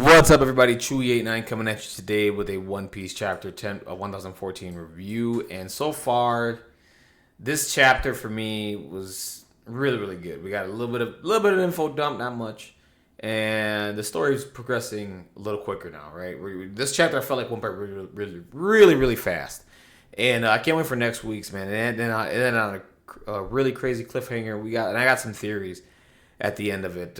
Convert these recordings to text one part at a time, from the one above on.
What's up, everybody? Chewy89 coming at you today with a One Piece Chapter 10, 1014 review. And so far, this chapter for me was really, really good. We got a little bit of info dump, not much, and the story is progressing a little quicker now. Right? This chapter I felt like went by really fast, and I can't wait for next week's, man. And then on a really crazy cliffhanger, I got some theories at the end of it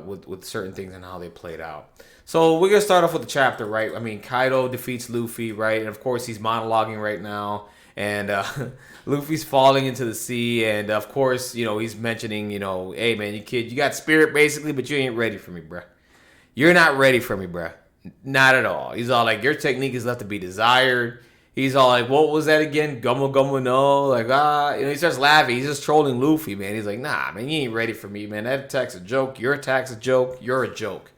with certain things and how they played out. So we're gonna start off with the chapter, right? I mean, Kaido defeats Luffy, right? And of course he's monologuing right now, and Luffy's falling into the sea, and of course, he's mentioning, hey man, you got spirit basically, but you ain't ready for me, bruh. You're not ready for me, bruh. Not at all. He's all like, your technique is left to be desired. He's all like, what was that again? Gummo gummo no. Like, he starts laughing. He's just trolling Luffy, man. He's like, nah, man, you ain't ready for me, man. That attack's a joke. Your attack's a joke. You're a joke.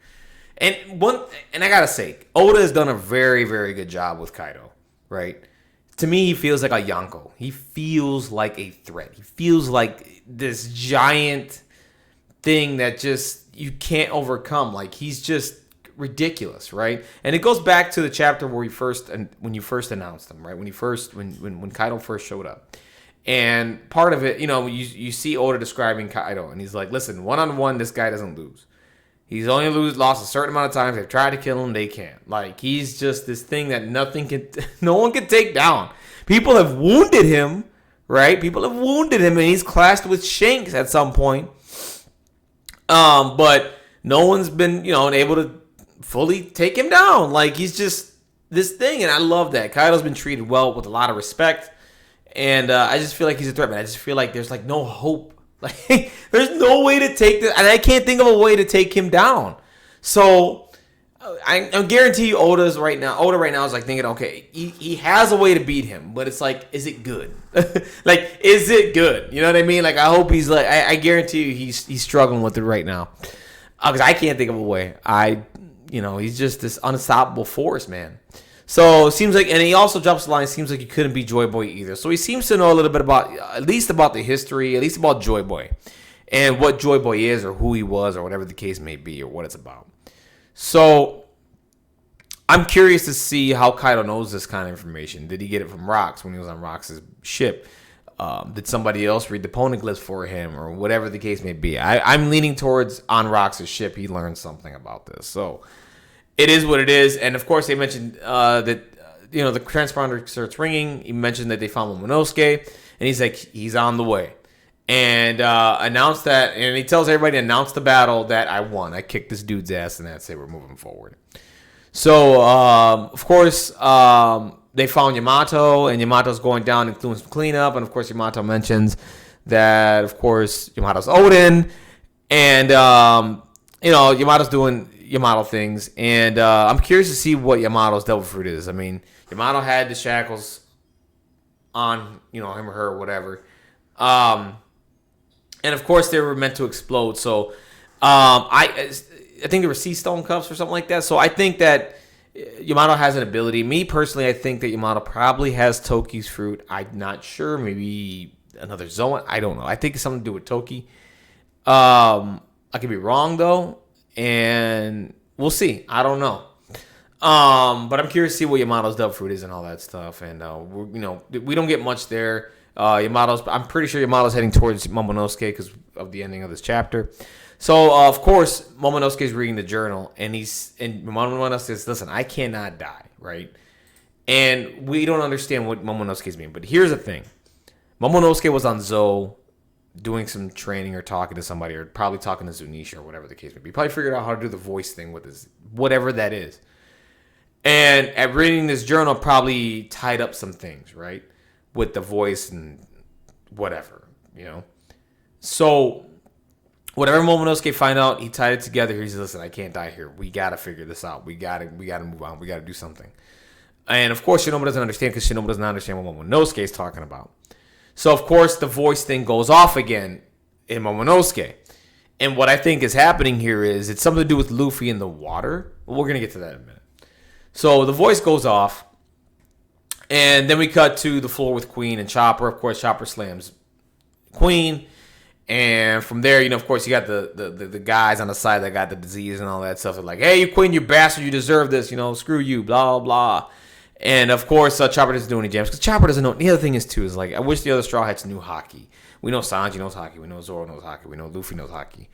And I gotta say, Oda has done a very, very good job with Kaido, right? To me, he feels like a Yonko. He feels like a threat. He feels like this giant thing that just you can't overcome. Like, he's just ridiculous, right? And it goes back to the chapter where when you first announced him, right? When Kaido first showed up. And part of it, you see Oda describing Kaido, and he's like, listen, one-on-one, this guy doesn't lose. He's only lost a certain amount of times. They've tried to kill him, they can't. Like, he's just this thing that no one can take down. People have wounded him, right? People have wounded him, and he's clashed with Shanks at some point. But no one's been, able to fully take him down. Like, he's just this thing, and I love that. Kaido's been treated well with a lot of respect, and I just feel like he's a threat, man. I just feel like there's, like, no hope. Like, there's no way to take this, and I can't think of a way to take him down. So I guarantee you Oda right now is like thinking, okay, he has a way to beat him, but it's like, is it good? Like, is it good? You know what I mean? Like, I hope he's like, I guarantee you he's struggling with it right now, because I can't think of a way. He's just this unstoppable force, man. So it seems like, and he also drops the line, seems like he couldn't be Joy Boy either. So he seems to know a little bit at least about the history, at least about Joy Boy, and what Joy Boy is, or who he was, or whatever the case may be, or what it's about. So I'm curious to see how Kaido knows this kind of information. Did he get it from Rocks when he was on Rocks' ship? Did somebody else read the poneglyphs for him, or whatever the case may be? I'm leaning towards on Rocks' ship he learned something about this. So it is what it is. And of course, they mentioned that the transponder starts ringing. He mentioned that they found Momonosuke, and he's like, he's on the way, and announced that. And he tells everybody, announce the battle that I won. I kicked this dude's ass, and that's it. We're moving forward. So of course, they found Yamato, and Yamato's going down and doing some cleanup. And of course, Yamato mentions that, of course, Yamato's Odin, and Yamato's doing Yamato things, and I'm curious to see what Yamato's devil fruit is. I mean, Yamato had the shackles on, him or her or whatever, and of course they were meant to explode. So I think there were sea stone cups or something like that. So I think that Yamato has an ability. Me personally, I think that Yamato probably has Toki's fruit. I'm not sure. Maybe another zone. I don't know. I think it's something to do with Toki. I could be wrong though. And we'll see. I don't know. But I'm curious to see what Yamato's devil fruit is and all that stuff. And we don't get much there. I'm pretty sure Yamato's heading towards Momonosuke because of the ending of this chapter. So of course Momonosuke is reading the journal, and Momonosuke says, "Listen, I cannot die, right?" And we don't understand what Momonosuke's mean. But here's the thing: Momonosuke was on Zou, doing some training or talking to somebody, or probably talking to Zunisha or whatever the case may be. He probably figured out how to do the voice thing with his, whatever that is. And at reading this journal, probably tied up some things, right? With the voice and whatever, So whatever Momonosuke find out, he tied it together. He says, listen, I can't die here. We got to figure this out. We got to move on. We got to do something. And of course, Shinobu doesn't understand, because Shinobu doesn't understand what Momonosuke is talking about. So, of course, the voice thing goes off again in Momonosuke. And what I think is happening here is it's something to do with Luffy in the water. Well, we're going to get to that in a minute. So, the voice goes off. And then we cut to the floor with Queen and Chopper. Of course, Chopper slams Queen. And from there, of course, you got the guys on the side that got the disease and all that stuff. They're like, hey, you Queen, you bastard, you deserve this, screw you, blah, blah. And, of course, Chopper doesn't do any jams because Chopper doesn't know. The other thing is, too, is like, I wish the other Straw Hats knew hockey. We know Sanji knows hockey. We know Zoro knows hockey. We know Luffy knows hockey.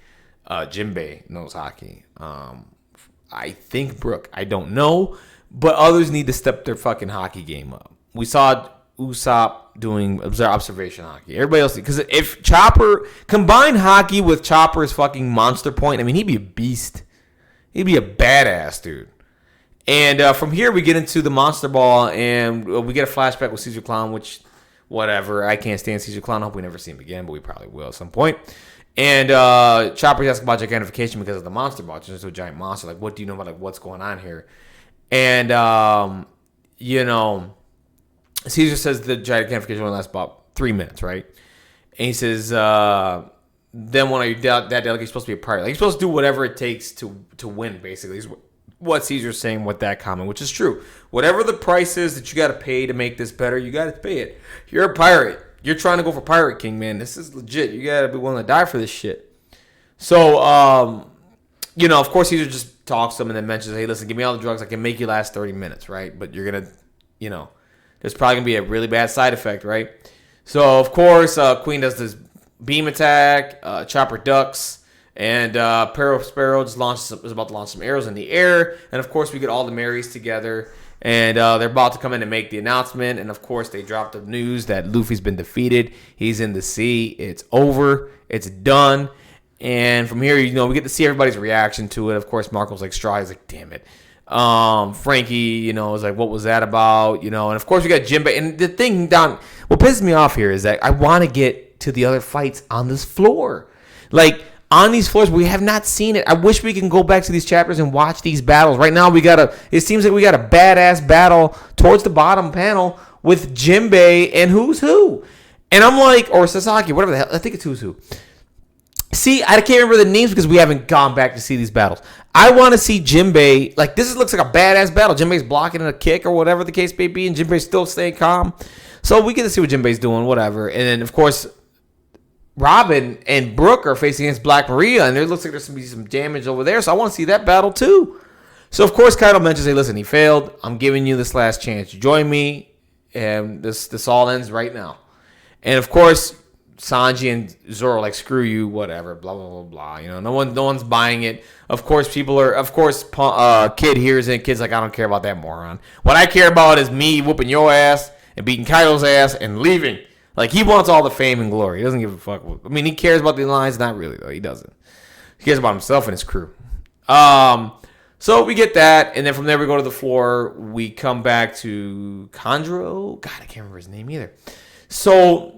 Jinbei knows hockey. I think Brook. I don't know. But others need to step their fucking hockey game up. We saw Usopp doing observation hockey. Everybody else, because if Chopper combined hockey with Chopper's fucking monster point, I mean, he'd be a beast. He'd be a badass dude. And from here, we get into the Monster Ball, and we get a flashback with Caesar Clown, which, whatever. I can't stand Caesar Clown. I hope we never see him again, but we probably will at some point. And Chopper's asking about gigantification because of the Monster Ball. It's just a giant monster. Like, what do you know about like what's going on here? And, Caesar says the gigantification only lasts about 3 minutes, right? And he says, then one of your that delegate is supposed to be a pirate. Like, you're supposed to do whatever it takes to win, basically, is what Caesar's saying with that comment, which is true. Whatever the price is that you got to pay to make this better, you got to pay it. You're a pirate. You're trying to go for Pirate King, man. This is legit. You got to be willing to die for this shit. So, of course, Caesar just talks to him and then mentions, hey, listen, give me all the drugs. I can make you last 30 minutes, right? But you're going to, there's probably going to be a really bad side effect, right? So, of course, Queen does this beam attack. Chopper ducks. And Sparrow just is about to launch some arrows in the air. And, of course, we get all the Marys together. And they're about to come in and make the announcement. And, of course, they drop the news that Luffy's been defeated. He's in the sea. It's over. It's done. And from here, we get to see everybody's reaction to it. Of course, Marco's like, Straw. He's like, damn it. Frankie, was like, what was that about? And, of course, we got Jinbei. And the thing, Don, what pisses me off here is that I want to get to the other fights on this floor. Like, on these floors, we have not seen it. I wish we can go back to these chapters and watch these battles. Right now, it seems like we got a badass battle towards the bottom panel with Jinbei and who's who. And I'm like, or Sasaki, whatever the hell. I think it's who's who. See, I can't remember the names because we haven't gone back to see these battles. I want to see Jinbei. Like, this looks like a badass battle. Jinbei's blocking a kick or whatever the case may be, and Jinbei's still staying calm. So we get to see what Jinbei's doing, whatever. And then, of course, Robin and Brooke are facing against Black Maria, and it looks like there's going to be some damage over there. So I want to see that battle too. So, of course, Kaido mentions, hey, listen, he failed. I'm giving you this last chance. You join me, and this all ends right now. And, of course, Sanji and Zoro like, screw you, whatever, blah, blah, blah, blah. No one's buying it. Of course, Kid hears it. Kid's like, I don't care about that moron. What I care about is me whooping your ass and beating Kaido's ass and leaving. Like, he wants all the fame and glory. He doesn't give a fuck. I mean, he cares about the alliance. Not really, though. He doesn't. He cares about himself and his crew. So we get that, and then from there we go to the floor. We come back to Kanjuro. God, I can't remember his name either. So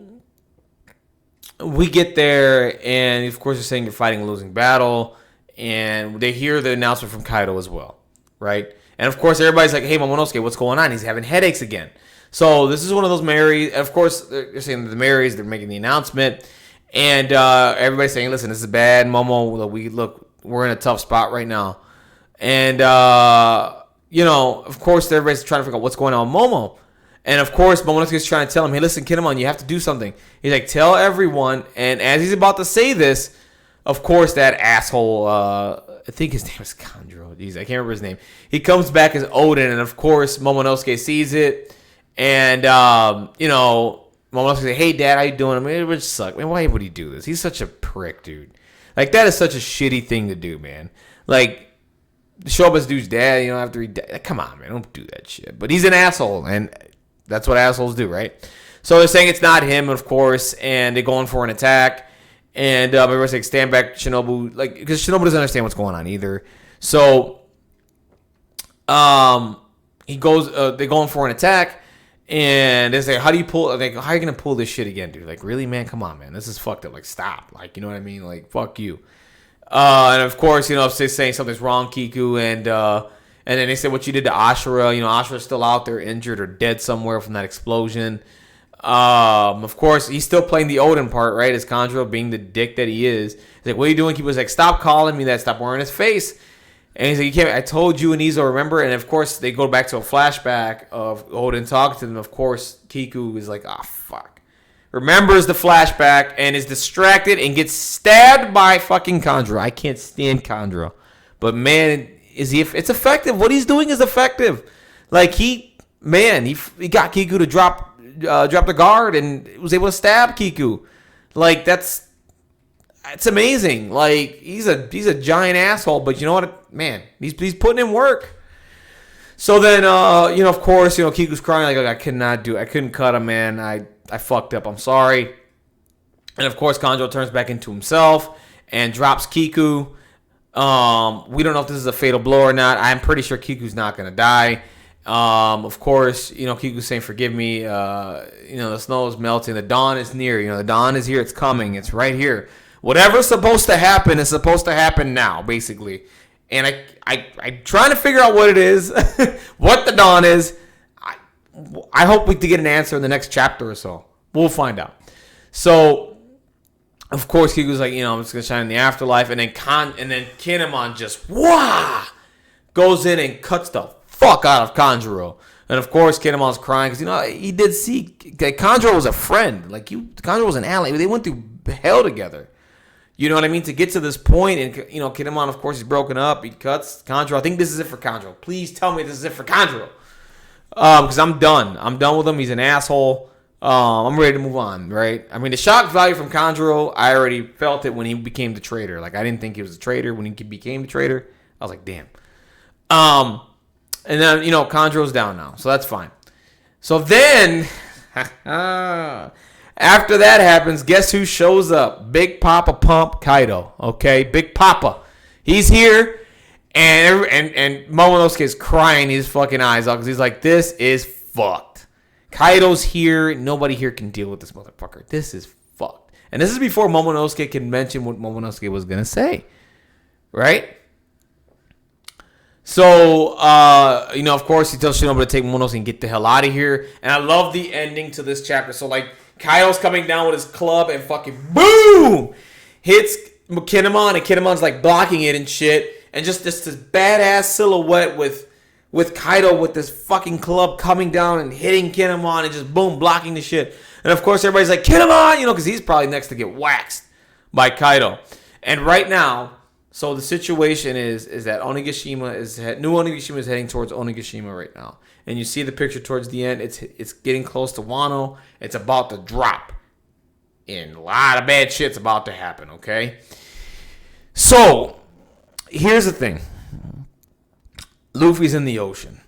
we get there, and of course they're saying you're fighting a losing battle, and they hear the announcement from Kaido as well, right? And of course everybody's like, hey, Momonosuke, what's going on? He's having headaches again. So this is one of those Marys. Of course, they're saying the Marys. They're making the announcement, and everybody's saying, "Listen, this is bad, Momo. We're in a tough spot right now." And of course, everybody's trying to figure out what's going on with Momo. And of course, Momonosuke's trying to tell him, "Hey, listen, Kinemon, you have to do something." He's like, "Tell everyone." And as he's about to say this, of course, that asshole. I think his name is Kanjuro. Jeez, I can't remember his name. He comes back as Odin, and of course, Momonosuke sees it. And, Momonosuke say, hey, Dad, how you doing? I mean, it would suck. Man, why would he do this? He's such a prick, dude. Like, that is such a shitty thing to do, man. Like, show up as dude's dad, after he died. Come on, man, don't do that shit. But he's an asshole, and that's what assholes do, right? So they're saying it's not him, of course, and they're going for an attack. And everybody's like, stand back, Shinobu. Like, because Shinobu doesn't understand what's going on either. So, they're going for an attack. And they say, how are you going to pull this shit again, dude? Like, really, man? Come on, man. This is fucked up. Like, stop. Like, you know what I mean? Like, fuck you. And, of course, if they're saying something's wrong, Kiku, and then they say what you did to Ashura. Ashura's still out there injured or dead somewhere from that explosion. Of course, he's still playing the Odin part, right? As Kanjuro being the dick that he is. He's like, what are you doing? Kiku was like, stop calling me that. Stop wearing his face. And he's like, you can't. I told you and Izo, remember? And of course, they go back to a flashback of Odin talking to them. Of course, Kiku is like, fuck. remembers the flashback, and is distracted and gets stabbed by fucking Kanjuro. I can't stand Kanjuro. But man, it's effective. What he's doing is effective. Like he got Kiku to drop the guard and was able to stab Kiku. Like it's amazing. Like he's a giant asshole, but you know what, man, he's putting in work. So then, of course, Kiku's crying like, I couldn't cut him, man. I fucked up. I'm sorry. And of course, Kanjuro turns back into himself and drops Kiku. We don't know if this is a fatal blow or not. I'm pretty sure Kiku's not gonna die. Of course, Kiku's saying, "Forgive me." The snow is melting. The dawn is near. The dawn is here. It's coming. It's right here. Whatever's supposed to happen is supposed to happen now, basically. And I'm trying to figure out what it is, what the dawn is. I hope we get an answer in the next chapter or so. We'll find out. So, of course, Kiku's like, I'm just gonna shine in the afterlife, and then Kinemon just goes in and cuts the fuck out of Kanjuro. And of course, Kinemon's crying because he did see that Kanjuro was a friend. Like Kanjuro was an ally. They went through hell together. You know what I mean? To get to this point, and Kinemon, of course, he's broken up. He cuts Kanjuro. I think this is it for Kanjuro. Please tell me this is it for Kanjuro. Because I'm done. I'm done with him. He's an asshole. I'm ready to move on, right? I mean, the shock value from Kanjuro, I already felt it when he became the traitor. Like, I didn't think he was a traitor when he became the traitor. I was like, damn. And then, Kanjuro's down now, so that's fine. So then, after that happens, guess who shows up? Big Papa Pump Kaido, okay? Big Papa. He's here. And Momonosuke is crying his fucking eyes out because he's like, this is fucked. Kaido's here. Nobody here can deal with this motherfucker. This is fucked. And this is before Momonosuke can mention what Momonosuke was going to say. Right? So, of course, he tells Shinobu to take Momonosuke and get the hell out of here. And I love the ending to this chapter. So, like, Kaido's coming down with his club and fucking boom! Hits Kinemon, and Kinemon's, like, blocking it and shit. And just this badass silhouette with Kaido with this fucking club coming down and hitting Kinemon and just boom, blocking the shit. And of course everybody's like, Kinemon, because he's probably next to get waxed by Kaido. And right now, so the situation is that new Onigashima is heading towards Onigashima right now. And you see the picture towards the end. It's getting close to Wano. It's about to drop. And a lot of bad shit's about to happen, okay? So, here's the thing. Luffy's in the ocean.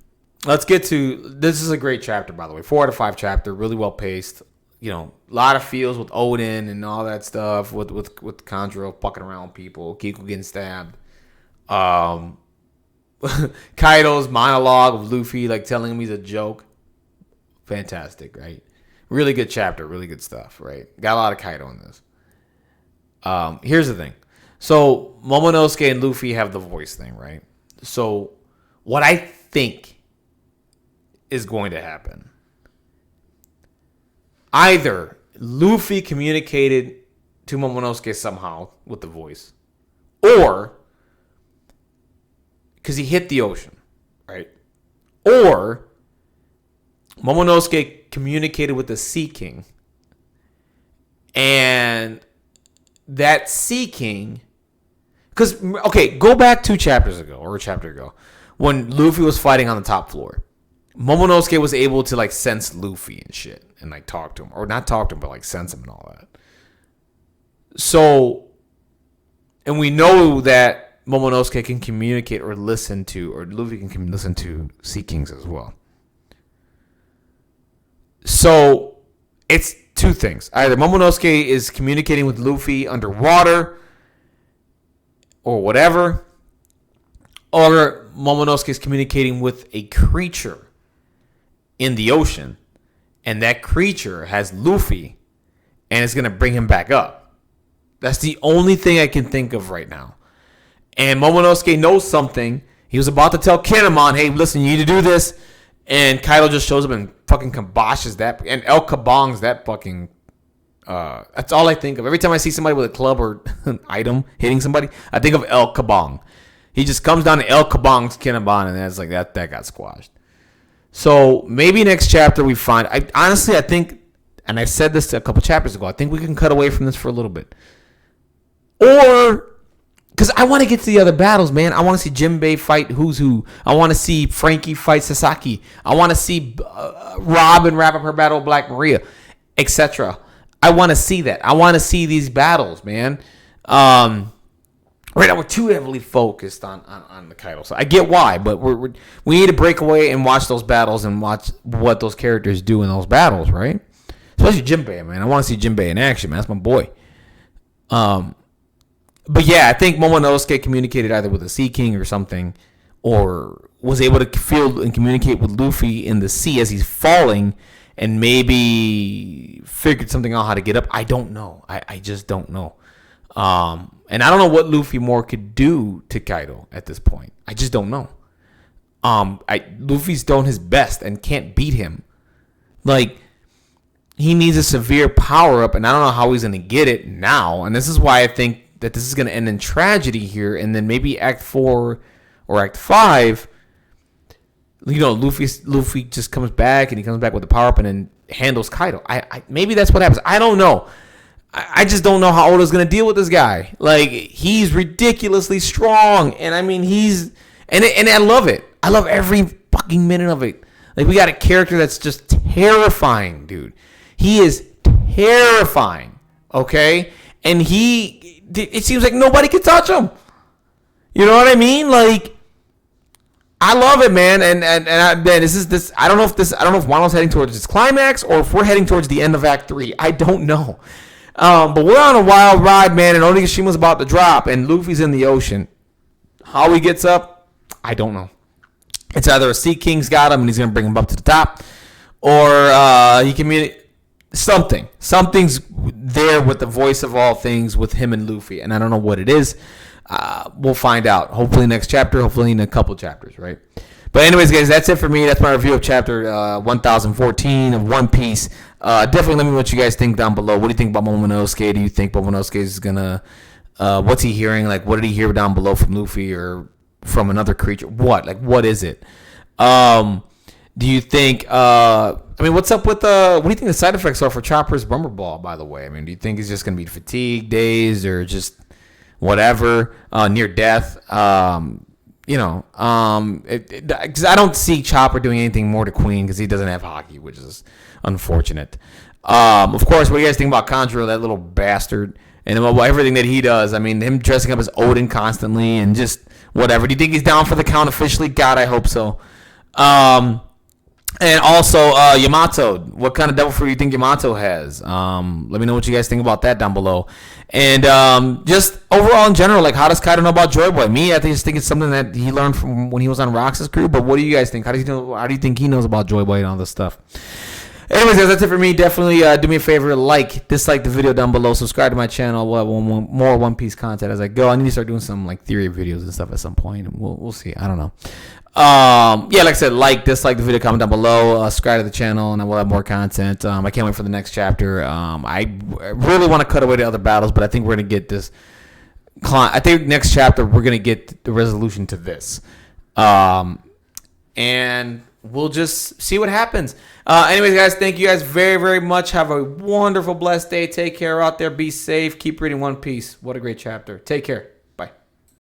Let's get to... This is a great chapter, by the way. 4 out of 5 chapter. Really well paced. A lot of feels with Oden and all that stuff. With Kanjuro fucking around people. Kiku getting stabbed. Kaido's monologue of Luffy, like, telling him he's a joke. Fantastic, right? Really good chapter. Really good stuff, right? Got a lot of Kaido in this. Here's the thing. So, Momonosuke and Luffy have the voice thing, right? So, what I think is going to happen. Either Luffy communicated to Momonosuke somehow with the voice. Or, because he hit the ocean, right? Or, Momonosuke communicated with the Sea King. And that Sea King... Because, okay, go back 2 chapters ago, or a chapter ago, when Luffy was fighting on the top floor. Momonosuke was able to, like, sense Luffy and shit, and, like, talk to him. Or not talk to him, but, like, sense him and all that. So, and we know that Momonosuke can communicate or listen to, or Luffy can listen to Sea Kings as well. So, it's 2 things. Either Momonosuke is communicating with Luffy underwater, or whatever, or Momonosuke is communicating with a creature in the ocean, and that creature has Luffy, and it's going to bring him back up. That's the only thing I can think of right now. And Momonosuke knows something. He was about to tell Kinemon, hey, listen, you need to do this, and Kaido just shows up and fucking kiboshes that, and El Kabong's that fucking... that's all I think of. Every time I see somebody with a club or an item hitting somebody, I think of El Kabong. He just comes down to El Kabong's Kinemon, and that's like that got squashed. So maybe next chapter we find. I think and I said this a couple chapters ago, I think we can cut away from this for a little bit. Or, because I want to get to the other battles, man. I want to see Jinbei fight Who's Who. I want to see Frankie fight Sasaki. I want to see Robin wrap up her battle with Black Maria, etc. I want to see that. I want to see these battles, man. Right now, we're too heavily focused on the Kaido. So I get why, but we need to break away and watch those battles and watch what those characters do in those battles, right? Especially Jinbei, man. I want to see Jinbei in action, man. That's my boy. But yeah, I think Momonosuke communicated either with the Sea King or something, or was able to feel and communicate with Luffy in the sea as he's falling, and maybe figured something out how to get up. I don't know. I just don't know. And I don't know what Luffy more could do to Kaido at this point. I just don't know. Luffy's done his best and can't beat him. Like, he needs a severe power up, and I don't know how he's going to get it now. And this is why I think that this is going to end in tragedy here, and then maybe Act 4 or Act 5, Luffy just comes back, and he comes back with the power up and then handles Kaido. Maybe that's what happens. I don't know. I just don't know how Oda's going to deal with this guy. Like, he's ridiculously strong. And, I mean, and I love it. I love every fucking minute of it. Like, we got a character that's just terrifying, dude. He is terrifying, okay? And it seems like nobody can touch him. You know what I mean? Like, I love it, man. And this. I don't know if Wano's heading towards its climax or if we're heading towards the end of Act 3. I don't know. But we're on a wild ride, man, and Onigashima's about to drop, and Luffy's in the ocean. How he gets up, I don't know. It's either a Sea King's got him, and he's going to bring him up to the top, or he can something. Something's there with the voice of all things with him and Luffy, and I don't know what it is. We'll find out. Hopefully next chapter, hopefully in a couple chapters, right? But anyways, guys, that's it for me. That's my review of chapter 1014 of One Piece. Definitely let me know what you guys think down below. What do you think about Momonosuke? Do you think Momonosuke is going to... what's he hearing? Like, what did he hear down below from Luffy or from another creature? What? Like, what is it? Do you think... what's up with... what do you think the side effects are for Chopper's Rumble Ball, by the way? I mean, do you think he's just going to be fatigue days or just whatever, near death? Because I don't see Chopper doing anything more to Queen because he doesn't have hockey, which is unfortunate. Of course, what do you guys think about Kanjuro, that little bastard, and everything that he does? I mean, him dressing up as Odin constantly and just whatever. Do you think he's down for the count officially? God, I hope so. And also, Yamato. What kind of devil fruit do you think Yamato has? Let me know what you guys think about that down below. And just overall in general, like, how does Kaido know about Joy Boy? Me, I just think it's something that he learned from when he was on Rox's crew. But what do you guys think? How do you think he knows about Joy Boy and all this stuff? Anyways, guys, that's it for me. Definitely do me a favor, dislike the video down below, subscribe to my channel. We'll have more One Piece content as I go. I need to start doing some like theory videos and stuff at some point. We'll see. I don't know. Like I said, dislike the video, comment down below, subscribe to the channel, and I will have more content. I can't wait for the next chapter. I really want to cut away to other battles, but I think we're gonna get this. I think next chapter we're gonna get the resolution to this, and we'll just see what happens. Anyways, guys, thank you guys very, very much. Have a wonderful, blessed day. Take care out there. Be safe. Keep reading One Piece. What a great chapter. Take care.